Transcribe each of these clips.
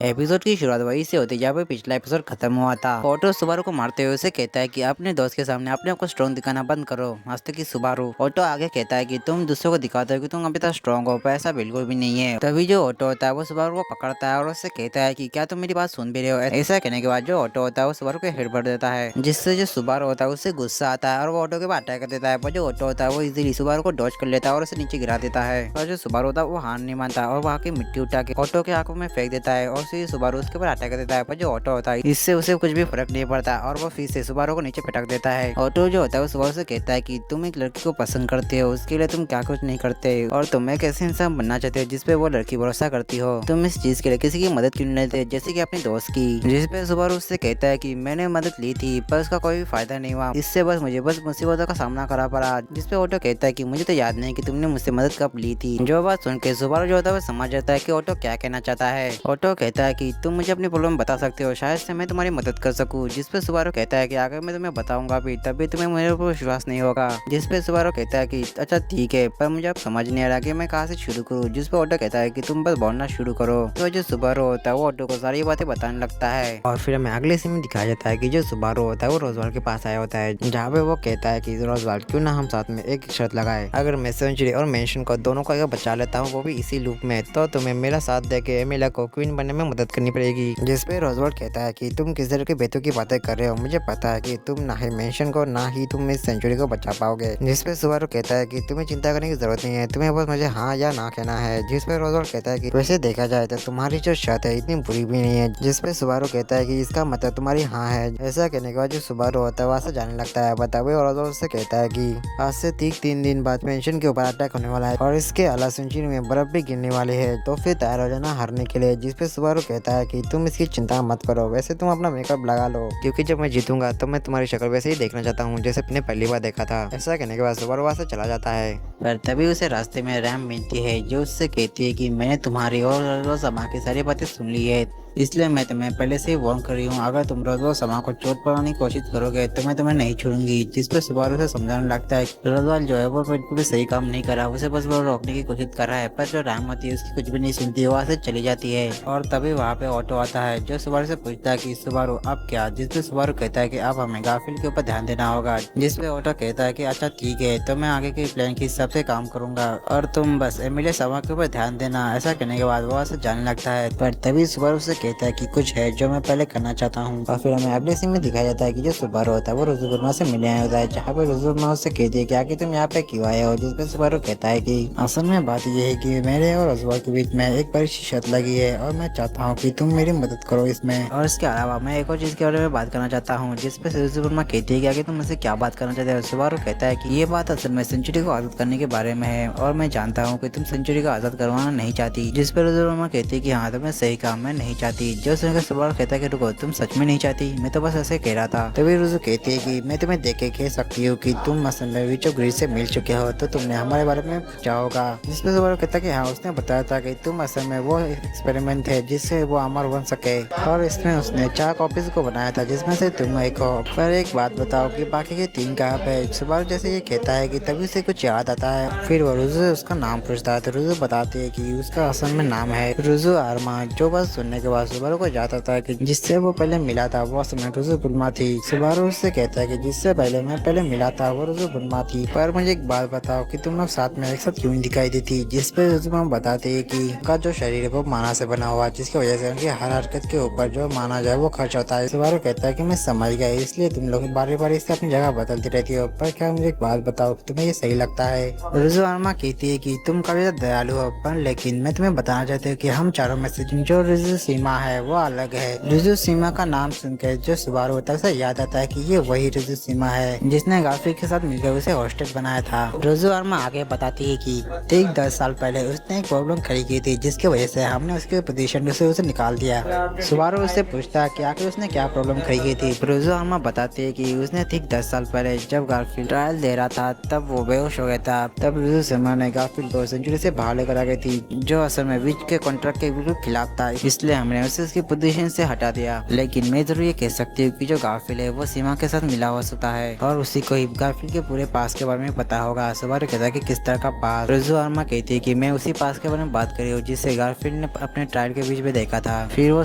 Episode की शुरुआत वही से होती है जहाँ पे पिछला एपिसोड खत्म हुआ था। ऑटो सुबारू को मारते हुए उसे कहता है कि अपने दोस्त के सामने अपने आप को स्ट्रॉन्ग दिखाना बंद करो। हंसते की सुबारू। ऑटो आगे कहता है कि तुम दूसरों को दिखाते हो कि तुम अभी तक स्ट्रॉन्ग हो, पर ऐसा बिल्कुल भी नहीं है। तभी जो ऑटो होता है वो सुबारू को पकड़ता है और उससे कहता है कि क्या तुम मेरी बात सुन भी रहे हो। ऐसा कहने के बाद जो ऑटो होता है वो सुबारू को हेड कर देता है, जिससे जो सुबारू होता है उससे गुस्सा आता है और वो ऑटो के बाद अटैक कर देता है। पर जो ऑटो होता है वो इजीली सुबारू को डॉज कर लेता है और उसे नीचे गिरा देता है। और जो सुबारू होता है वो हार नहीं मानता और वहाँ की मिट्टी उठा के ऑटो के आंखों में फेंक देता है और फिर सुबारू उसके ऊपर अटैक कर देता है। पर जो ऑटो होता है इससे उसे कुछ भी फर्क नहीं पड़ता और वो फिर से सुबारू को नीचे पटक देता है। ऑटो जो होता है वो सुबारू से कहता है कि तुम एक लड़की को पसंद करते हो, उसके लिए तुम क्या कुछ नहीं करते और तुम एक ऐसे इंसान बनना चाहते हो जिसपे वो लड़की भरोसा करती हो। तुम इस चीज के लिए किसी की मदद क्यों नहीं लेते, जैसे कि अपने दोस्त की। जिसपे सुबारू उससे कहता है कि मैंने मदद ली थी पर उसका कोई भी फायदा नहीं हुआ, इससे बस मुझे मुसीबतों का सामना करना पड़ा। जिसपे ऑटो कहता है कि मुझे तो याद नहीं कि तुमने मुझसे मदद कब ली थी। जो बात सुन के सुबारू जो होता है वो समझ जाता है कि ऑटो क्या कहना चाहता है। ऑटो कहता है कि तुम मुझे अपनी प्रॉब्लम बता सकते हो, शायद से मैं तुम्हारी मदद कर सकूं। जिसपे सुबारू कहता है कि अगर मैं तुम्हें बताऊंगा भी तभी तुम्हें मेरे ऊपर विश्वास नहीं होगा। जिसपे सुबारू कहता है कि अच्छा ठीक है, पर मुझे अब समझ नहीं आ रहा कि मैं कहाँ से शुरू करूँ। जिसपे ऑटो कहता है कि तुम बस बोलना शुरू करो। तो जो सुबारू होता है वो ऑटो को सारी बातें बताने लगता है और फिर हमें अगले सीन में दिखाया जाता है कि जो सुबारू होता है वो रोजवाल के पास आया होता है, जहाँ पे वो कहता है कि रोजवाल क्यों ना हम साथ में एक शर्त लगाए, अगर मैं सेंचुरी और मेंशन को दोनों को अगर बचा लेता हूँ वो भी इसी लूप में, तो तुम्हें मेरा साथ देके एमिला को क्वीन बनने में मदद करनी पड़ेगी। जिसपे रोजवाल कहता है कि तुम किस तरह के बेतों की बातें कर रहे हो, मुझे पता है कि तुम ना ही मेंशन को ना ही तुम इस सेंचुरी को बचा पाओगे। जिसपे सुबारू कहता है कि तुम्हें चिंता करने की जरूरत नहीं है, तुम्हें बस मुझे हाँ या ना कहना है। जिसपे रोजवाल कहता है कि वैसे देखा जाए तो तुम्हारी जो शर्त है इतनी बुरी भी नहीं है। जिसपे सुबारू कहता है कि इसका मतलब तुम्हारी हाँ है। ऐसा कहने के बाद जो सुबारू होता है वहाँ से जाने लगता है। बतावे और रोजवाल से कहता है कि आज से ठीक 3 दिन बाद मेंशन के ऊपर अटैक होने वाला है और इसके अलावा सेंचुरी में बर्फ भी गिरने वाली है, तो फिर तैयार हो जाना हारने के लिए। जिसपे सुबारू कहता है कि तुम इसकी चिंता मत करो, वैसे तुम अपना मेकअप लगा लो, क्योंकि जब मैं जीतूंगा तो मैं तुम्हारी शक्ल वैसे ही देखना चाहता हूँ जैसे अपने पहली बार देखा था। ऐसा कहने के बाद सुबारू वहाँ से चला जाता है। पर तभी उसे रास्ते में रैम मिलती है जो उससे कहती है कि मैंने तुम्हारी और रोजमा की सारी बातें सुन ली है, इसलिए मैं तुम्हें पहले से ही वार्न कर रही हूँ, अगर तुम रोजवाल समा को चोट पहुंचाने की कोशिश करोगे तो मैं तुम्हें नहीं छोड़ूंगी। जिसपे सुबारू से समझाने लगता है कि रोजवाल जो है वो बिल्कुल भी सही काम नहीं कर रहा, उसे बस वो रोकने की कोशिश कर रहा है। पर जो रैम होती है उसकी कुछ भी नहीं सुनती, वहाँ से चली जाती है। और तभी वहाँ पे ऑटो आता है जो सुबारू से पूछता है कि सुबारू अब क्या। जिसपे सुबारू कहता है कि अब हमें गाफिल के ऊपर ध्यान देना होगा। जिसपे ऑटो कहता है कि अच्छा ठीक है, तो मैं आगे के प्लान के हिसाब से काम करूंगा और तुम बस एमिलिया समा के ऊपर ध्यान देना। ऐसा कहने के बाद वहाँ से जाने लगता है। पर तभी सुबारू से कहता है कि कुछ है जो मैं पहले करना चाहता हूँ। और फिर हमें अगले सीन में दिखाया जाता है कि जो सुबारू होता है वो रुजु वर्मा से मिलने आया होता है, जहाँ पे रुजु वर्मा उससे कहती है कि आखिर तुम यहाँ पे क्यों आए हो। जिसपे सुबारू कहता है कि असल में बात ये है कि मेरे और रोजवाल के बीच में एक बड़ी सी शर्त लगी है और मैं चाहता हूँ कि तुम मेरी मदद करो इसमें। और इसके अलावा मैं एक और चीज के बारे में बात करना चाहता हूँ। जिसपे रुजु वर्मा कहती है कि आखिर तुम मुझसे क्या बात करना चाहते हो। सुबारू कहता है कि ये बात असल में सेंचुरी को आजाद करने के बारे में है और मैं जानता हूँ कि तुम सेंचुरी को आजाद करवाना नहीं चाहती। जिसपे रुजु वर्मा कहती है कि हाँ तुमने सही कहा, मैं नहीं चाहती। जो सुनकर सुबारू कहता है कि रुको, तुम सच में नहीं चाहती, मैं तो बस ऐसे कह रहा था। तभी रुजु कहती है कि मैं तुम्हें देख के कह सकती हूँ कि तुम असल में विचो ग्रीस से मिल चुके हो, तो तुमने हमारे बारे में पूछा होगा। जिसमें सुबारू कहता है कि हाँ उसने बताया था कि तुम असल में वो एक्सपेरिमेंट थे जिससे वो अमर बन सके और इसमें उसने 4 कॉपीज को बनाया था जिसमें से तुम एक हो। पर एक बात बताओ कि बाकी के 3 कहाँ पे। सुबारू जैसे ये कहता है कि तभी से कुछ याद आता है। फिर वो रुजु से उसका नाम पूछता है तो रुजु बताती है कि उसका असल में नाम है रुजु आर्मा। जो बात सुनने के बाद सुबारू को याद आता है कि जिससे वो पहले मिला था वो असल में रुजु बुल्मा थी। सुबारू उससे कहता है कि जिससे पहले मैं पहले मिला था वो रुजु बुल्मा थी। पर मुझे एक बात बताओ कि तुम लोग साथ में एक साथ क्यों नहीं दिखाई देती। जिसपे रुजु बताते है कि उनका जो शरीर है वो माना से बना हुआ है, जिसकी वजह से उनकी हर हरकत के ऊपर जो माना जाए वो खर्च होता है। सुबारू कहता है कि मैं समझ गया, इसलिए तुम लोग बारी बारी से अपनी जगह बदलती रहती हो। पर क्या मुझे एक बात बताओ, तुम्हें ये सही लगता है। रुजु आर्मा कहती है कि तुम काफी दयालु हो, पर लेकिन मैं तुम्हें बताना चाहती हूँ कि हम चारों में से जो रुजु सीमा है वो अलग है। रुजु सीमा का नाम सुनकर जो सुबारू होता है उसे याद आता है कि ये वही रुजु सीमा है जिसने गाफिल के साथ मिलकर उसे हॉस्टेल बनाया था। रुजु आर्मा आगे बताती है कि ठीक 10 साल पहले उसने एक प्रॉब्लम खड़ी की थी जिसकी वजह से हमने उसके पोजीशन से उसे निकाल दिया। सुबारू उससे पूछता है कि आखिर उसने क्या प्रॉब्लम खड़ी की थी। रुजु आर्मा बताती है कि उसने ठीक 10 साल पहले जब गाफिल ट्रायल दे रहा था तब वो बेहोश हो गया था। तब रुजु सीमा ने गाफिल को सेंचुरी से बाहर लेकर आ गई थी, जो असल में विच के कॉन्ट्रैक्ट के बिल्कुल खिलाफ था। इसलिए हमने ने उसे उसकी पोजीशन से हटा दिया। लेकिन मैं जरूर ये कह सकती हूँ कि जो गारफील्ड है वो सीमा के साथ मिला हुआ होता है और उसी को ही गारफील्ड के पूरे पास के बारे में पता होगा। सुबारू कहता है कि किस तरह का पास। रोज़ो आर्मा कहती है कि मैं उसी पास के बारे में बात कर रही हूँ जिसे गारफील्ड ने अपने ट्रायल के बीच में देखा था। फिर वो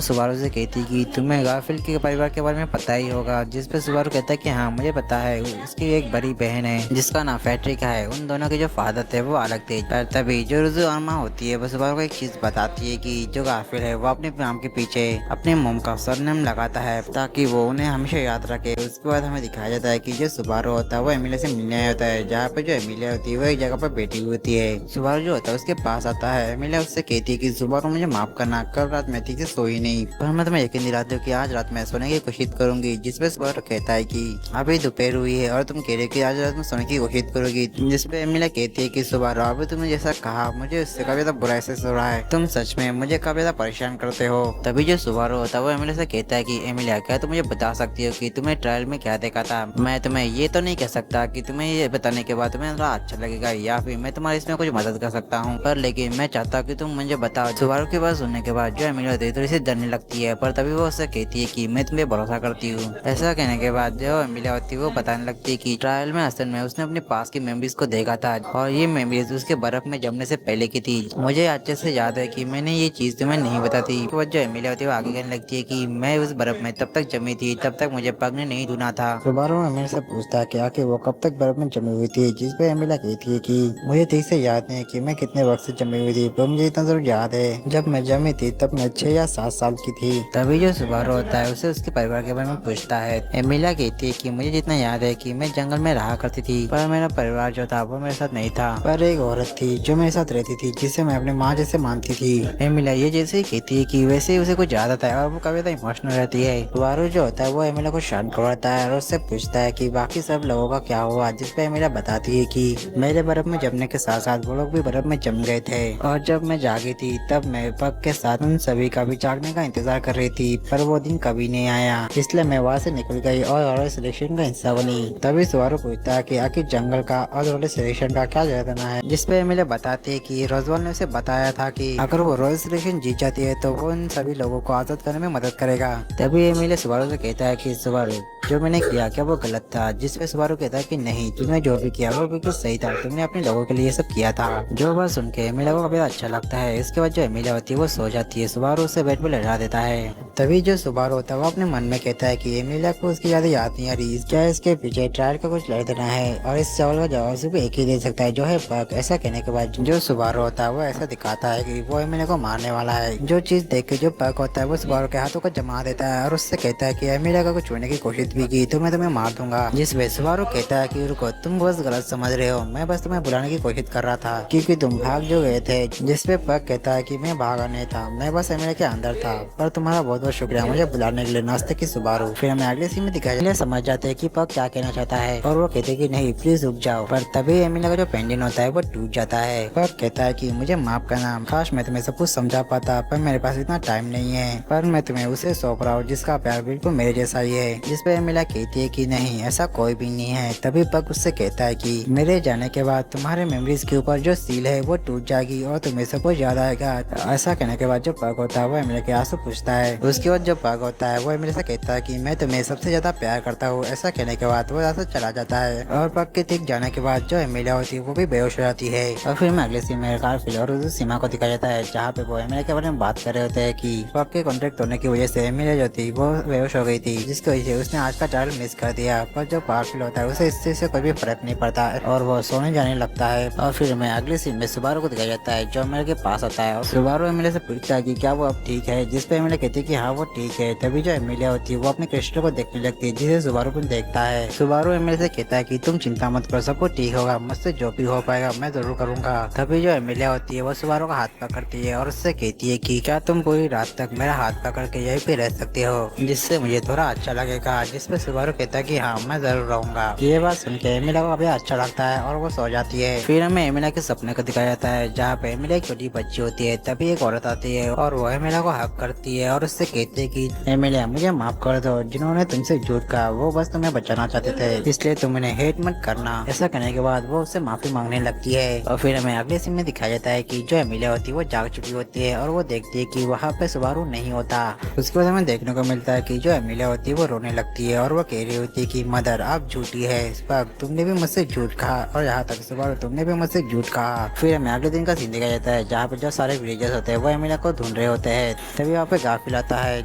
सुबारू से कहती है कि तुम्हें गारफील्ड के परिवार के बारे में पता ही होगा, जिस पे सुबारू कहता है कि हाँ मुझे पता है, उसकी एक बड़ी बहन है जिसका नाम फैट्रिका है। उन दोनों के जो फादर थे वो अलग थे। पर तभी जो रोज़ो आर्मा होती है वो सुबारू को एक चीज बताती है कि जो गारफील्ड है वो अपने नाम के पीछे अपने मोम का सरनेम लगाता है ताकि वो उन्हें हमेशा याद रखे। उसके बाद हमें दिखाया जाता है कि जो सुबारू होता है वो एमिलिया से मिलने आया होता है, जहाँ पे जो एमिलिया होती है वो एक जगह पर बैठी हुई होती है। सुबारू जो होता है उसके पास आता है। एमिलिया उससे कहती है कि सुबारू मुझे माफ करना, कल रात मैं ठीक से सोई नहीं, पर मैं तुम्हें यकीन दिलाती हूँ कि आज रात मैं सोने की कोशिश करूंगी। जिसपे सुबारू कहता है कि अभी दोपहर हुई है और तुम कह रहे हो कि आज रात में सोने की कोशिश करोगी। जिसपे एमिलिया कहती है कि सुबारू अभी तुमने जैसा कहा मुझे उससे काफी ज्यादा बुरा एहसास हो रहा है, तुम सच में मुझे काफी ज्यादा परेशान करते हो। तभी जो सुबारू होता है वो एमिलिया से कहता है कि एमिलिया क्या तुम मुझे बता सकती हो कि तुम्हें ट्रायल में क्या देखा था। मैं तुम्हें ये तो नहीं कह सकता कि तुम्हें ये बताने के बाद तुम्हें थोड़ा अच्छा लगेगा या फिर मैं तुम्हारी इसमें कुछ मदद कर सकता हूँ, पर लेकिन मैं चाहता हूँ कि तुम मुझे बताओ। सुबारू की बात सुनने के बाद जो एमिलिया होती है थोड़ी सी डरने लगती है, पर तभी वो उससे कहती है कि मैं तुम्हें भरोसा करती हूँ। ऐसा कहने के बाद जो एमिलिया होती है वो बताने लगती है कि ट्रायल में असल में उसने अपने पास की मेमोरीज को देखा था और ये मेमोरीज उसके बर्फ में जमने से पहले की थी। मुझे अच्छे से याद है कि मैंने ये चीज तुम्हें नहीं बताती। तो जो एमिलिया होती है वो आगे कहने लगती है कि मैं उस बर्फ में तब तक जमी थी तब तक मुझे पग ने नहीं धुना था। सुबारू एमिलिया से पूछता है कि आखिर वो कब तक बर्फ में जमी हुई थी, जिस पे एमिलिया कहती है कि मुझे ठीक से याद नहीं कि मैं कितने वक्त से जमी हुई थी, पर मुझे इतना जरूर याद है जब मैं जमी थी तब मैं 6 या 7 साल की थी। तभी जो सुबारू होता है उसे उसके परिवार के बारे में पूछता है। एमिलिया कहती है कि मुझे जितना याद है कि मैं जंगल में रहा करती थी, पर मेरा परिवार जो था वो मेरे साथ नहीं था, पर एक औरत थी जो मेरे साथ रहती थी जिसे मैं अपनी माँ जैसे मानती थी। एमिलिया ये जैसे ही कहती है कि वैसे ही उसे कुछ याद आता है और वो काफी ज्यादा इमोशनल रहती है। सुबारू जो होता है वो एमिलिया को शांत करवाता है और उससे पूछता है कि बाकी सब लोगों का क्या हुआ, जिसपे एमिलिया बताती है कि मेरे बर्फ में जमने के साथ साथ वो लोग भी बर्फ में जम गए थे और जब मैं जागी थी तब मैं पग के साथ उन सभी का भी जागने का इंतजार कर रही थी, पर वो दिन कभी नहीं आया, इसलिए मैं वहाँ से निकल गई और सिलेक्शन का हिस्सा बनी। तभी सुबारू पूछता है कि आखिर जंगल का और सिलेक्शन का क्या जाना है, जिसपे एमिलिया बताती है कि रोजवाल ने उसे बताया था कि अगर वो रॉयल सिलेक्शन जीत जाती है तो वो उन सभी लोगों को आजाद करने में मदद करेगा। तभी एमिलिया सुबारू से कहता है कि सुबारू जो मैंने किया क्या वो गलत था, जिसपे सुबारू कहता है कि नहीं, तुमने जो भी किया वो बिल्कुल सही था, तुमने अपने लोगों के लिए सब किया था। जो बात सुन के एमिलिया को काफी अच्छा लगता है। इसके बाद जो एमिलिया होती है वो सो जाती है। सुबारू उसे बेड पे लगा देता है। तभी जो सुबारू होता है वो अपने मन में कहता है कि एमिलिया को उसकी ज्यादा याद नहीं आ रही, क्या इसके पीछे ट्रायल का कुछ लड़ देना है और इस सवाल का जवाब सिर्फ एक ही दे सकता है जो है पग। ऐसा कहने के बाद जो सुबारू होता है वो ऐसा दिखाता है कि वो एमिलिया को मारने वाला है। जो चीज देख के जो पग होता है वो सुबारू के हाथों को जमा देता है और उससे कहता है कि एमिलिया को कुछ छूने की कोशिश भी की तो मैं तुम्हें मार दूंगा। जिसपे सुबारू कहता है कि रुको, तुम बस गलत समझ रहे हो, मैं बस तुम्हें बुलाने की कोशिश कर रहा था क्योंकि तुम भाग जो गए थे। जिसपे पग कहता है कि मैं भागा नहीं था, मैं बस एमिलिया के अंदर था, पर तुम्हारा बहुत बहुत शुक्रिया मुझे बुलाने के लिए। नाश्ते की सुबारू। फिर हमें अगले सीन में दिखाया समझ जाते हैं कि पग क्या कहना चाहता है और वो कहते हैं कि नहीं प्लीज रुक जाओ, पर तभी एमिलिया का जो पेंडेंट होता है वो टूट जाता है। पग कहता है कि मुझे माफ करना, काश मैं तुम्हें सब कुछ समझा पाता, पर मेरे पास इतना टाइम नहीं है, पर मैं तुम्हें उसे सौंप रहा हूँ जिसका प्यार बिल्कुल मेरे जैसा ही है। जिसपे एमिलिया कहती है कि नहीं ऐसा कोई भी नहीं है। तभी पग उससे कहता है कि मेरे जाने के बाद तुम्हारे मेमोरीज के ऊपर जो सील है वो टूट जाएगी और तुम्हें सब कुछ याद आएगा। ऐसा कहने के बाद जो पग होता है वो एमिलिया के आंसू पूछता है। उसके बाद जो पग होता है वो एमिलिया से कहता है कि मैं तुम्हें सबसे ज्यादा प्यार करता हूँ। ऐसा कहने के बाद वो यहाँ से चला जाता है और पग के ठीक जाने के बाद जो एमिलिया होती है वो भी बेहोश हो जाती है। और फिर मैं अगले सीन में गारफील्ड और उस सीमा को दिखाया जाता है जहाँ पे वो एमिलिया के बारे में बात कर रहे होते हैं कि पग के कॉन्ट्रैक्ट होने की वजह से एमिलिया जो थी वो बेहोश हो गई थी, जिसकी वजह से उसने आज का ट्रायल मिस कर दिया। पर जो गारफील्ड होता है उसे इससे से कोई भी फर्क नहीं पड़ता और वो सोने जाने लगता है। और फिर मैं अगले सीन में सुबारू को दिखाया जाता है जो एमिलिया के पास आता है और सुबारू एमिलिया से पूछता है कि क्या वो अब ठीक है, जिसपे एमिलिया कहती है कि हाँ वो ठीक है। तभी जो एमिलिया होती है वो अपने क्रिस्टल को देखने लगती है जिसे सुबारू को देखता है। सुबारू एमिलिया से कहता है कि तुम चिंता मत करो, सब कुछ ठीक होगा, मुझसे जो भी हो पाएगा मैं जरूर करूंगा। तभी जो एमिलिया होती है वो सुबारू का हाथ पकड़ती है और उससे कहती है कि क्या तुम पूरी रात तक मेरा हाथ पकड़ के यहीं पे रह सकते हो, जिससे मुझे थोड़ा अच्छा लगेगा। जिसपे सुबारू कहता है कि हाँ मैं जरूर रहूंगा। ये बात सुन के एमिलिया को काफी अच्छा लगता है और वो सो जाती है। फिर हमें एमिलिया के सपने को दिखाया जाता है जहाँ पे एमिलिया एक छोटी बच्ची होती है। तभी एक औरत आती है और वो एमिलिया को हक करती है और उससे कहते हैं कि एमिलिया मुझे माफ कर दो, जिन्होंने तुमसे झूठ कहा वो बस तुम्हें बचाना चाहते थे, इसलिए तुम उन्हें हेट मत करना। ऐसा करने के बाद वो उससे माफी मांगने लगती है और फिर हमें अगले सीन में दिखाया जाता है कि जो एमिलिया होती है वो जाग चुकी होती है और वो देखती है कि वहाँ पे सुबारू नहीं होता। उसके बाद हमें देखने को मिलता है कि जो एमिलिया होती है वो रोने लगती है और वो कह रही होती है कि मदर आप झूठी है, स्पार्क तुमने भी मुझसे झूठ कहा और यहाँ तक सुबारू तुमने भी मुझसे झूठ कहा। फिर हमें अगले दिन का सीन दिखाया जाता है जहाँ पे जो सारे विलेजर्स होते हैं वो एमिलिया को ढूंढ रहे होते हैं। तभी वहाँ पे गाफिल आता है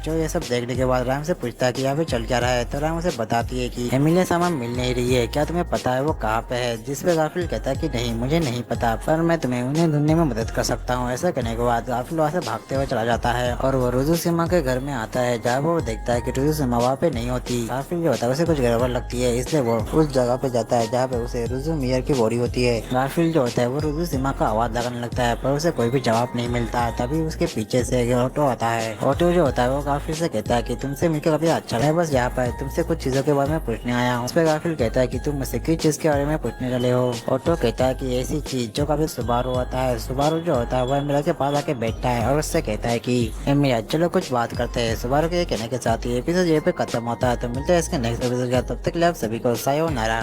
जो ये सब देखने के बाद राम से पूछता है कि यहाँ पे चल क्या रहा है, तो राम उसे बताती है कि एमिलिया सामान मिल नहीं रही है, क्या तुम्हें पता है वो कहाँ पे है। जिस पे गाफिल कहता है कि नहीं मुझे नहीं पता, पर मैं तुम्हें उन्हें ढूंढने में मदद कर सकता हूँ। ऐसा करने के बाद गाफिल वहाँ से भागते हुए चला जाता है और वो रुजू सिम्हा के घर में आता है जहाँ वो देखता है कि रुजू सिम्हा वहाँ पे नहीं होती। गाफिल जो होता है उसे कुछ गड़बड़ लगती है, इसलिए वो उस जगह पे जाता है जहाँ पे उसे रुजू मियर की बॉडी होती है। गाफिल जो होता है वो रुजू सिम्हा का आवाज लगाने लगता है पर उसे कोई भी जवाब नहीं मिलता। तभी उसके पीछे से एक ऑटो आता है। ऑटो जो होता है वो गाफिल से कहता है कि तुमसे मिलकर काफी अच्छा लगा, बस यहाँ पर तुमसे कुछ चीजों के बारे में पूछने आया हूँ। उस पर गाफिल कहता है कि तुम मुझसे किस चीज के बारे में पूछने चले हो। ऑटो कहता है कि ऐसी चीज जो कभी सुबारू होता है। सुबारू जो होता है वो एमिलिया के पास आके बैठता है और उससे कहता है कि एमिलिया चलो कुछ बात करते हैं। सुबारू के कहने के साथ ही एपिसोड ये पे खत्म होता है। तो मिलते हैं इसके नेक्स्ट एपिसोड का, तब तक के लिए आप सभी को सायोनारा।